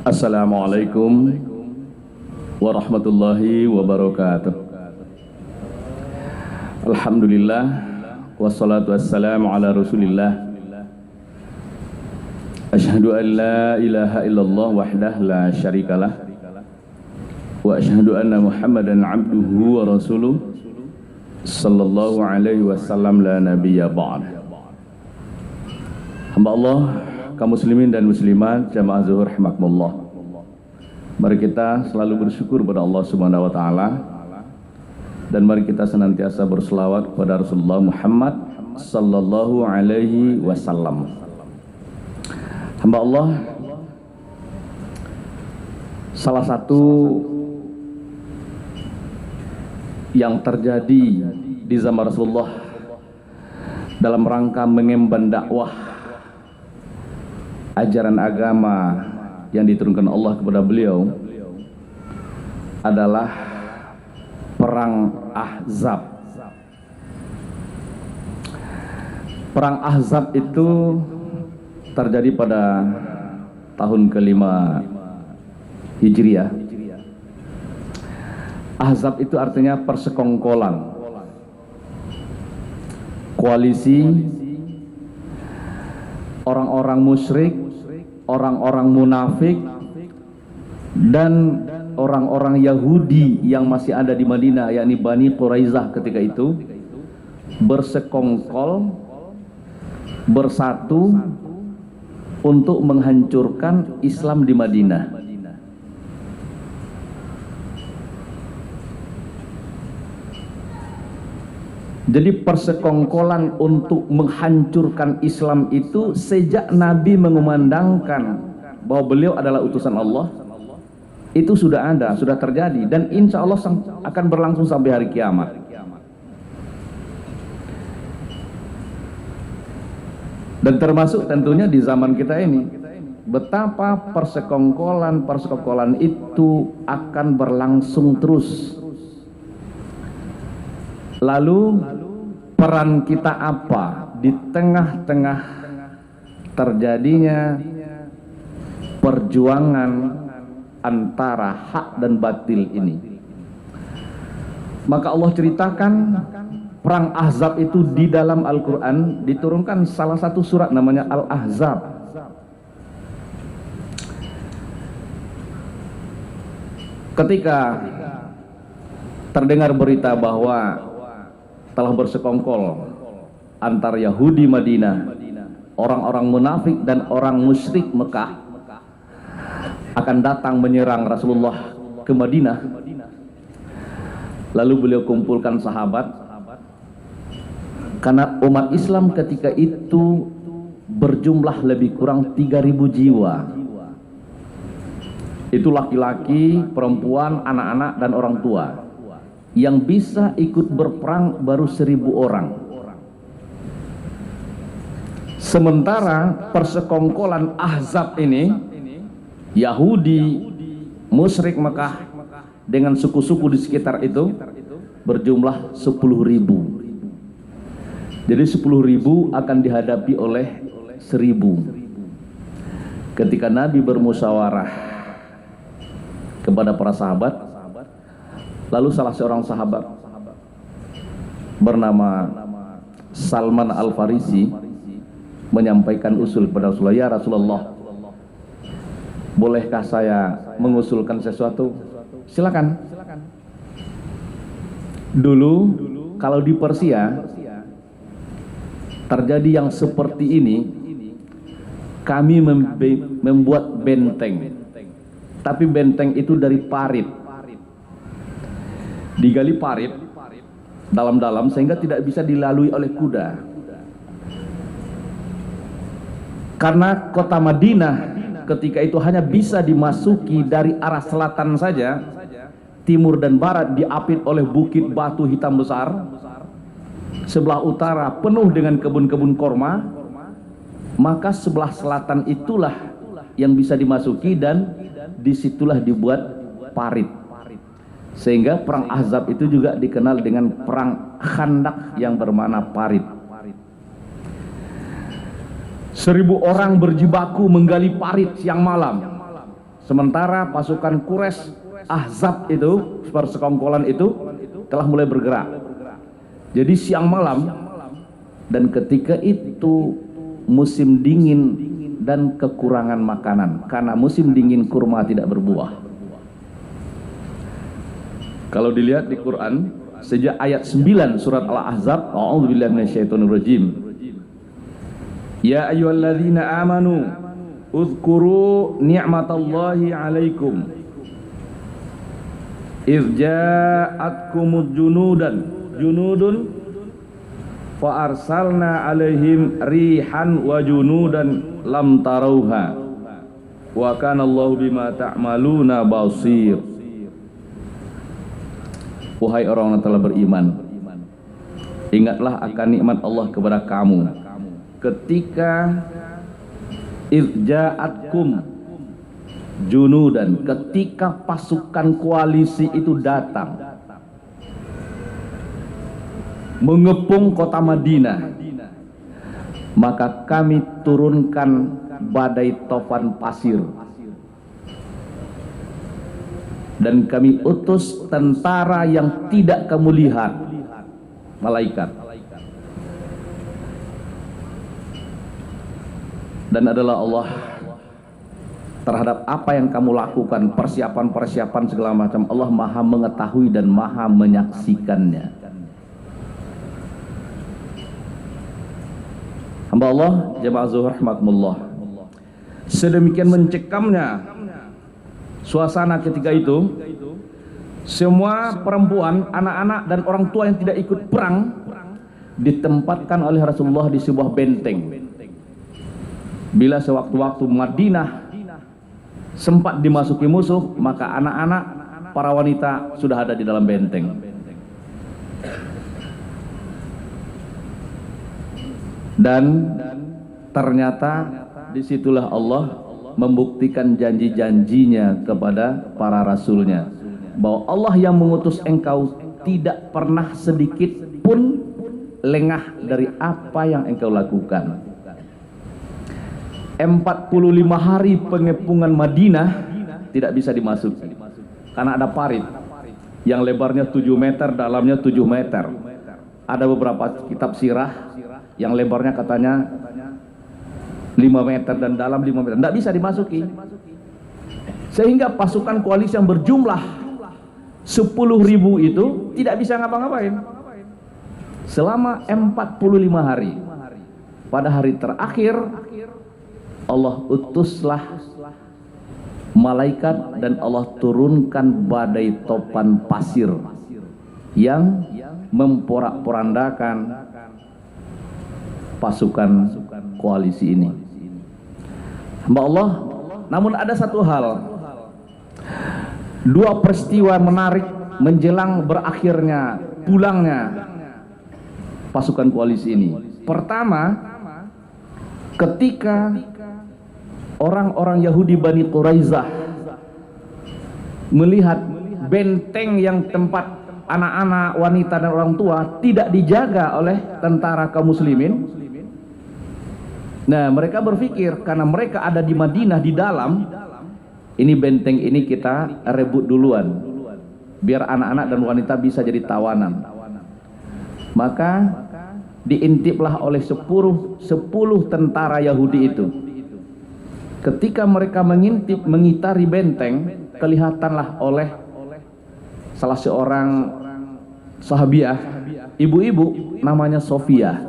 Assalamualaikum warahmatullahi wabarakatuh. Alhamdulillah wassalatu wassalamu ala rasulillah. Asyhadu an la ilaha illallah wahdah la syarikalah wa asyhadu anna muhammadan abduhu wa rasuluh sallallahu alaihi wasallam la nabiyya ba'd. Hamba Allah, kaum muslimin dan muslimat jamaah zuhur rahimakumullah. Mari kita selalu bersyukur kepada Allah Subhanahu wa taala dan mari kita senantiasa berselawat kepada Rasulullah Muhammad sallallahu alaihi wasallam. Hamba Allah, salah satu yang terjadi di zaman Rasulullah dalam rangka mengemban dakwah ajaran agama yang diturunkan Allah kepada beliau adalah perang Ahzab. Perang Ahzab itu terjadi pada tahun ke-5 Hijriah. Ahzab itu artinya persekongkolan, koalisi orang-orang musyrik, orang-orang munafik, dan orang-orang Yahudi yang masih ada di Madinah, yakni Bani Quraizah ketika itu, bersekongkol, bersatu untuk menghancurkan Islam di Madinah. Jadi persekongkolan untuk menghancurkan Islam itu sejak Nabi mengumandangkan bahwa beliau adalah utusan Allah, itu sudah ada, sudah terjadi, dan insya Allah akan berlangsung sampai hari kiamat. Dan termasuk tentunya di zaman kita ini, betapa persekongkolan itu akan berlangsung terus. Lalu peran kita apa di tengah-tengah terjadinya perjuangan antara hak dan batil ini? Maka Allah ceritakan perang Ahzab itu di dalam Al-Quran, diturunkan salah satu surat namanya Al-Ahzab. Ketika terdengar berita bahwa telah bersekongkol antar Yahudi Madinah, orang-orang munafik dan orang musyrik Mekah akan datang menyerang Rasulullah ke Madinah. Lalu beliau kumpulkan sahabat, karena umat Islam ketika itu berjumlah lebih kurang 3.000 jiwa. Itu laki-laki, perempuan, anak-anak dan orang tua. Yang bisa ikut berperang baru 1.000 orang. Sementara persekongkolan Ahzab ini, Yahudi, musyrik Mekah dengan suku-suku di sekitar itu berjumlah 10.000. Jadi 10.000 akan dihadapi oleh 1.000. Ketika Nabi bermusyawarah kepada para sahabat, lalu salah seorang sahabat bernama Salman Al-Farisi menyampaikan usul kepada Rasulullah, "Ya Rasulullah, bolehkah saya mengusulkan sesuatu?" Silakan. Dulu kalau di Persia terjadi yang seperti ini, kami membuat benteng, tapi benteng itu dari parit. Digali parit dalam-dalam sehingga tidak bisa dilalui oleh kuda. Karena kota Madinah ketika itu hanya bisa dimasuki dari arah selatan saja, timur dan barat diapit oleh bukit batu hitam besar. Sebelah utara penuh dengan kebun-kebun korma, maka sebelah selatan itulah yang bisa dimasuki dan disitulah dibuat parit. Sehingga perang Ahzab itu juga dikenal dengan perang Khandak yang bermakna parit. 1000 orang berjibaku menggali parit siang malam. sementara pasukan Quraisy Ahzab itu, persekongkolan itu telah mulai bergerak. Jadi siang malam, dan ketika itu musim dingin dan kekurangan makanan, karena musim dingin kurma tidak berbuah. Kalau dilihat di Quran, sejak ayat 9 surat Al-Ahzab, a'udzubillahi minasyaitonirrajim. Ya ayyuhalladzina amanu uzkuru ni'matallahi 'alaikum idz ja'atkumud junudun fa arsalna 'alaihim rihan wa junudan lam tarauha wa kana Allahu bima ta'maluna basir. Wahai orang yang telah beriman, ingatlah akan nikmat Allah kepada kamu ketika irja'atkum junudan, ketika pasukan koalisi itu datang mengepung kota Madinah, maka kami turunkan badai tofan pasir dan kami utus tentara yang tidak kamu lihat, malaikat. Dan adalah Allah terhadap apa yang kamu lakukan, persiapan-persiapan segala macam, Allah maha mengetahui dan maha menyaksikannya. Hamba Allah, jemaah zuhur rahmatullah, sedemikian mencekamnya suasana ketika itu, semua perempuan, anak-anak dan orang tua yang tidak ikut perang ditempatkan oleh Rasulullah di sebuah benteng. Bila sewaktu-waktu Madinah sempat dimasuki musuh, maka anak-anak, para wanita sudah ada di dalam benteng. Dan ternyata disitulah Allah membuktikan janji-janjinya kepada para rasulnya, bahwa Allah yang mengutus engkau tidak pernah sedikit pun lengah dari apa yang engkau lakukan. 45 hari pengepungan Madinah tidak bisa dimasuki karena ada parit yang lebarnya 7 meter, dalamnya 7 meter. Ada beberapa kitab sirah yang lebarnya katanya 5 meter dan dalam 5 meter, tidak bisa dimasuki. Sehingga pasukan koalisi yang berjumlah 10.000 itu tidak bisa ngapa-ngapain selama 45 hari. Pada hari terakhir Allah utuslah malaikat dan Allah turunkan badai topan pasir yang memporak-porandakan pasukan koalisi ini. Hamba Allah, namun ada satu hal, dua peristiwa menarik menjelang berakhirnya pulangnya pasukan koalisi ini. Pertama, ketika orang-orang Yahudi Bani Quraisyah melihat benteng yang tempat anak-anak, wanita dan orang tua tidak dijaga oleh tentara kaum muslimin. Nah, mereka berpikir karena mereka ada di Madinah di dalam, ini benteng ini kita rebut duluan biar anak-anak dan wanita bisa jadi tawanan. Maka diintiplah oleh 10 tentara Yahudi itu. Ketika mereka mengintip, mengitari benteng, kelihatanlah oleh salah seorang sahabiah, ibu-ibu namanya Sofiyah.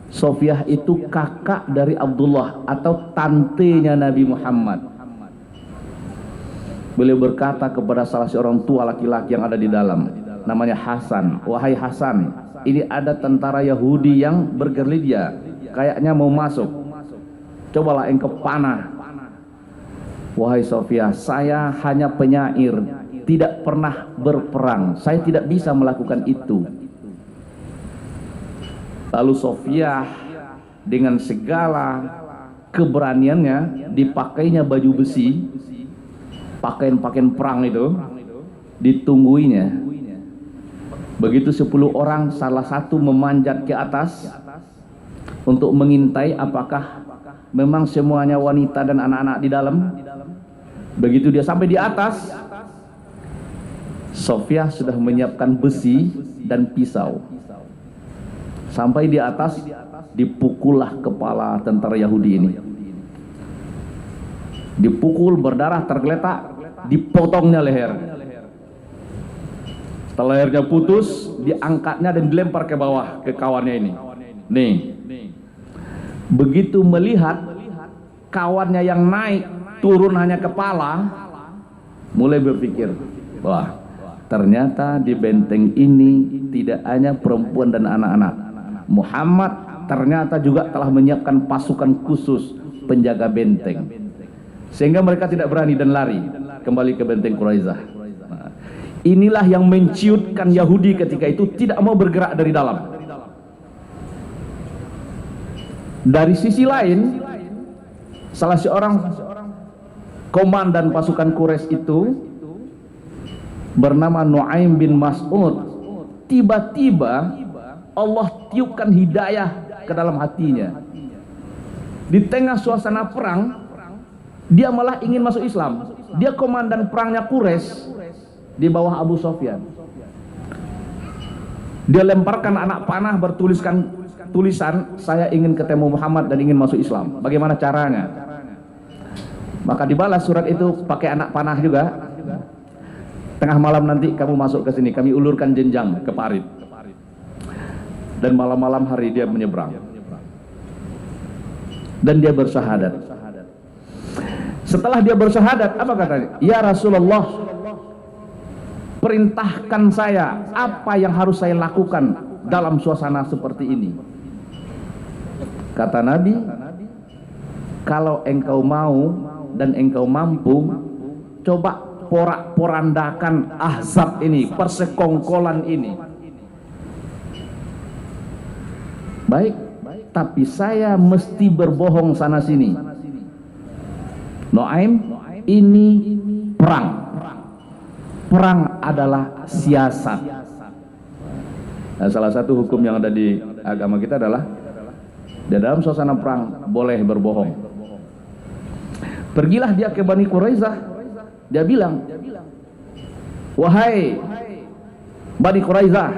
Sofiyah itu kakak dari Abdullah atau tantenya Nabi Muhammad. Beliau berkata kepada salah seorang tua laki-laki yang ada di dalam, namanya Hasan, wahai Hasan, ini ada tentara Yahudi yang bergerilya, kayaknya mau masuk. Cobalah engkau panah. Wahai Sofia, saya hanya penyair, tidak pernah berperang, saya tidak bisa melakukan itu. Lalu Sofia dengan segala keberaniannya, dipakainya baju besi, pakaian-pakaian perang itu, ditungguinya. Begitu 10 orang, salah satu memanjat ke atas untuk mengintai apakah memang semuanya wanita dan anak-anak di dalam. Begitu dia sampai di atas, Sofia sudah menyiapkan besi dan pisau. Sampai di atas, dipukullah kepala tentara Yahudi ini. Dipukul, berdarah, tergeletak, dipotongnya leher. Setelah lehernya putus, diangkatnya dan dilempar ke bawah ke kawannya ini. Nih, begitu melihat kawannya yang naik turun hanya kepala, mulai berpikir, wah, ternyata di benteng ini tidak hanya perempuan dan anak-anak. Muhammad ternyata juga telah menyiapkan pasukan khusus penjaga benteng, sehingga mereka tidak berani dan lari kembali ke benteng Quraisyah. Nah, inilah yang menciutkan Yahudi ketika itu tidak mau bergerak dari dalam. Dari sisi lain, salah seorang komandan pasukan Quraisy itu bernama Nuaim bin Mas'ud. Tiba-tiba Allah tiupkan hidayah ke dalam hatinya. Di tengah suasana perang, dia malah ingin masuk Islam. Dia komandan perangnya Quraisy di bawah Abu Sufyan. Dia lemparkan anak panah bertuliskan tulisan, saya ingin ketemu Muhammad dan ingin masuk Islam. Bagaimana caranya? Maka dibalas surat itu pakai anak panah juga. Tengah malam nanti kamu masuk ke sini, kami ulurkan jenjang ke parit. Dan malam-malam hari dia menyeberang. Dan dia bersyahadat. Setelah dia bersyahadat, apa katanya? Ya Rasulullah, perintahkan saya apa yang harus saya lakukan dalam suasana seperti ini. Kata Nabi, kalau engkau mau dan engkau mampu, coba porak-porandakan ahzab ini, persekongkolan ini. Baik, tapi saya mesti berbohong sana sini. Nuaim, ini perang. Perang adalah siasat. Nah, salah satu hukum yang ada di agama kita adalah di dalam suasana perang boleh berbohong. Pergilah dia ke Bani Quraisyah. Dia bilang, wahai Bani Quraisyah,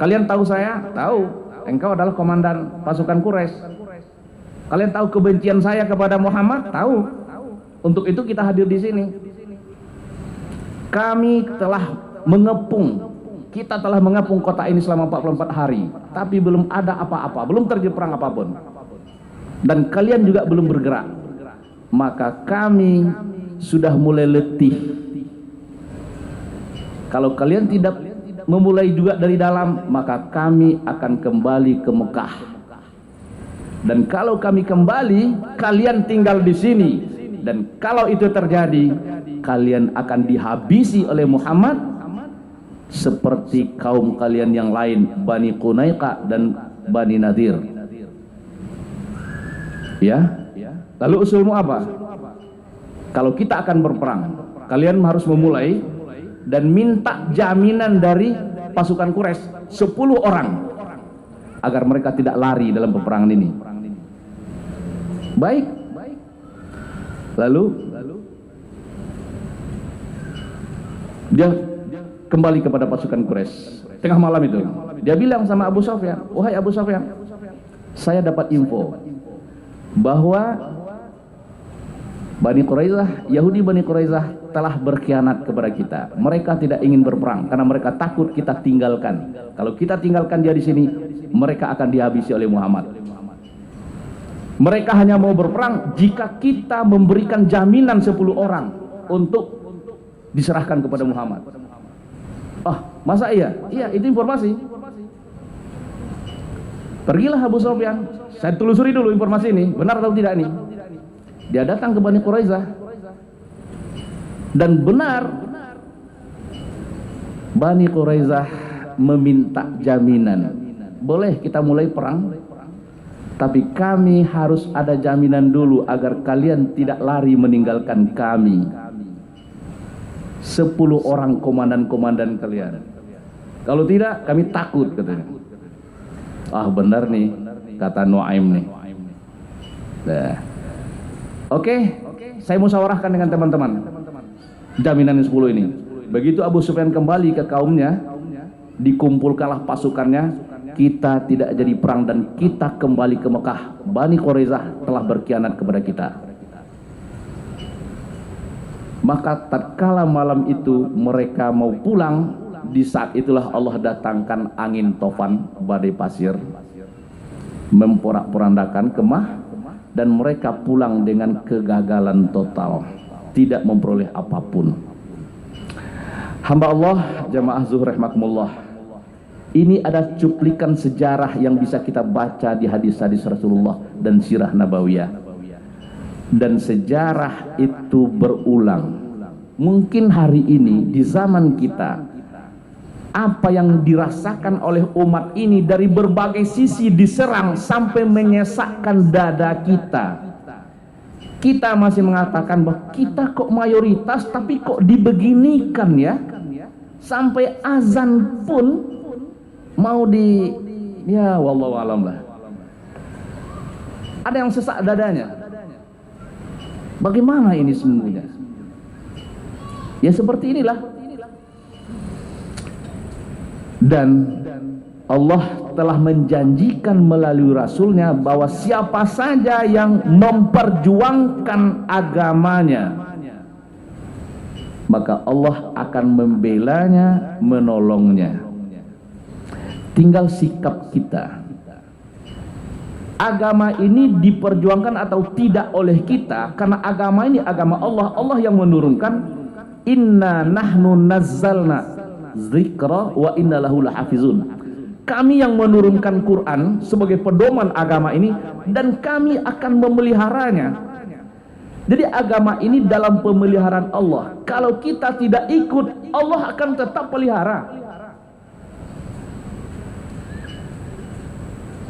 kalian tahu saya? Tahu. Engkau adalah komandan pasukan Quraisy. Kalian tahu kebencian saya kepada Muhammad? Tahu. Untuk itu kita hadir di sini. Kami telah mengepung, kita telah mengepung kota ini selama 44 hari, tapi belum ada apa-apa, belum terjadi perang apapun. Dan kalian juga belum bergerak. Maka kami sudah mulai letih. Kalau kalian tidak memulai juga dari dalam, maka kami akan kembali ke Mekah. Dan kalau kami kembali, kalian tinggal di sini. Dan kalau itu terjadi, kalian akan dihabisi oleh Muhammad seperti kaum kalian yang lain, Bani Qunaiqa dan Bani Nadir. Ya. Lalu usulmu apa? Kalau kita akan berperang, kalian harus memulai dan minta jaminan dari pasukan Quraisy 10 orang agar mereka tidak lari dalam peperangan ini. Baik. Lalu dia kembali kepada pasukan Quraisy. Tengah malam itu, dia bilang sama Abu Sufyan, wahai Abu Sufyan, saya dapat info bahwa Bani Quraisyah, Yahudi Bani Quraisyah telah berkhianat kepada kita. Mereka tidak ingin berperang karena mereka takut kita tinggalkan. Kalau kita tinggalkan dia di sini, mereka akan dihabisi oleh Muhammad. Mereka hanya mau berperang jika kita memberikan jaminan 10 orang untuk diserahkan kepada Muhammad. Ah, masa iya? Iya, itu informasi. Pergilah Abu Sufyan, saya telusuri dulu informasi ini, benar atau tidak nih. Dia datang ke Bani Quraisyah dan benar Bani Quraisyah meminta jaminan. Boleh kita mulai perang, tapi kami harus ada jaminan dulu agar kalian tidak lari meninggalkan kami. 10 orang komandan-komandan kalian. Kalau tidak, kami takut katanya. Ah, benar nih kata Nuaim nih. Nah. Oke, saya musyawarahkan dengan teman-teman jaminan 10 ini. Begitu Abu Sufyan kembali ke kaumnya, dikumpulkanlah pasukannya, kita tidak jadi perang dan kita kembali ke Mekah. Bani Quraisyah telah berkhianat kepada kita. Maka tatkala malam itu mereka mau pulang, di saat itulah Allah datangkan angin tofan, badai pasir, memporak-porandakan kemah, dan mereka pulang dengan kegagalan total, tidak memperoleh apapun. Hamba Allah, jamaah zuhur rahimakumullah, ini ada cuplikan sejarah yang bisa kita baca di hadis-hadis Rasulullah dan sirah nabawiyah. Dan sejarah itu berulang. Mungkin hari ini di zaman kita, apa yang dirasakan oleh umat ini dari berbagai sisi diserang sampai menyesakkan dada kita. Kita masih mengatakan bahwa kita kok mayoritas tapi kok dibeginikan ya. Sampai azan pun mau ya wallahu alam lah. Ada yang sesak dadanya. Bagaimana ini semuanya? Ya seperti inilah. Dan Allah telah menjanjikan melalui Rasulnya bahwa siapa saja yang memperjuangkan agamanya, maka Allah akan membelanya, menolongnya. Tinggal sikap kita. Agama ini diperjuangkan atau tidak oleh kita, karena agama ini agama Allah. Allah yang menurunkan, inna nahnu nazzalna dzikra wa inna lahu lahafizun. Kami yang menurunkan Quran sebagai pedoman agama ini, dan kami akan memeliharanya. Jadi agama ini dalam pemeliharaan Allah. Kalau kita tidak ikut, Allah akan tetap pelihara.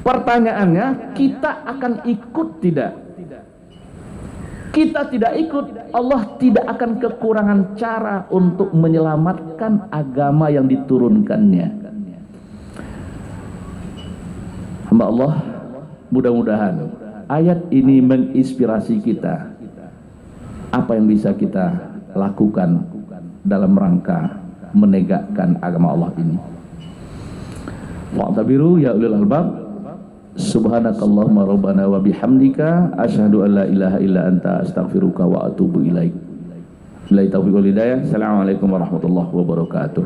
Pertanyaannya, kita akan ikut tidak? Kita tidak ikut, Allah tidak akan kekurangan cara untuk menyelamatkan agama yang diturunkannya. Hamba Allah, mudah-mudahan ayat ini menginspirasi kita. Apa yang bisa kita lakukan dalam rangka menegakkan agama Allah ini. Wa'tabiru ya ulil albab. Subhanakallahumma rabbana wa bihamdika asyhadu an la ilaha illa anta astaghfiruka wa atubu ilaik. Billahi taufiq wal hidayah. Assalamualaikum warahmatullahi wabarakatuh.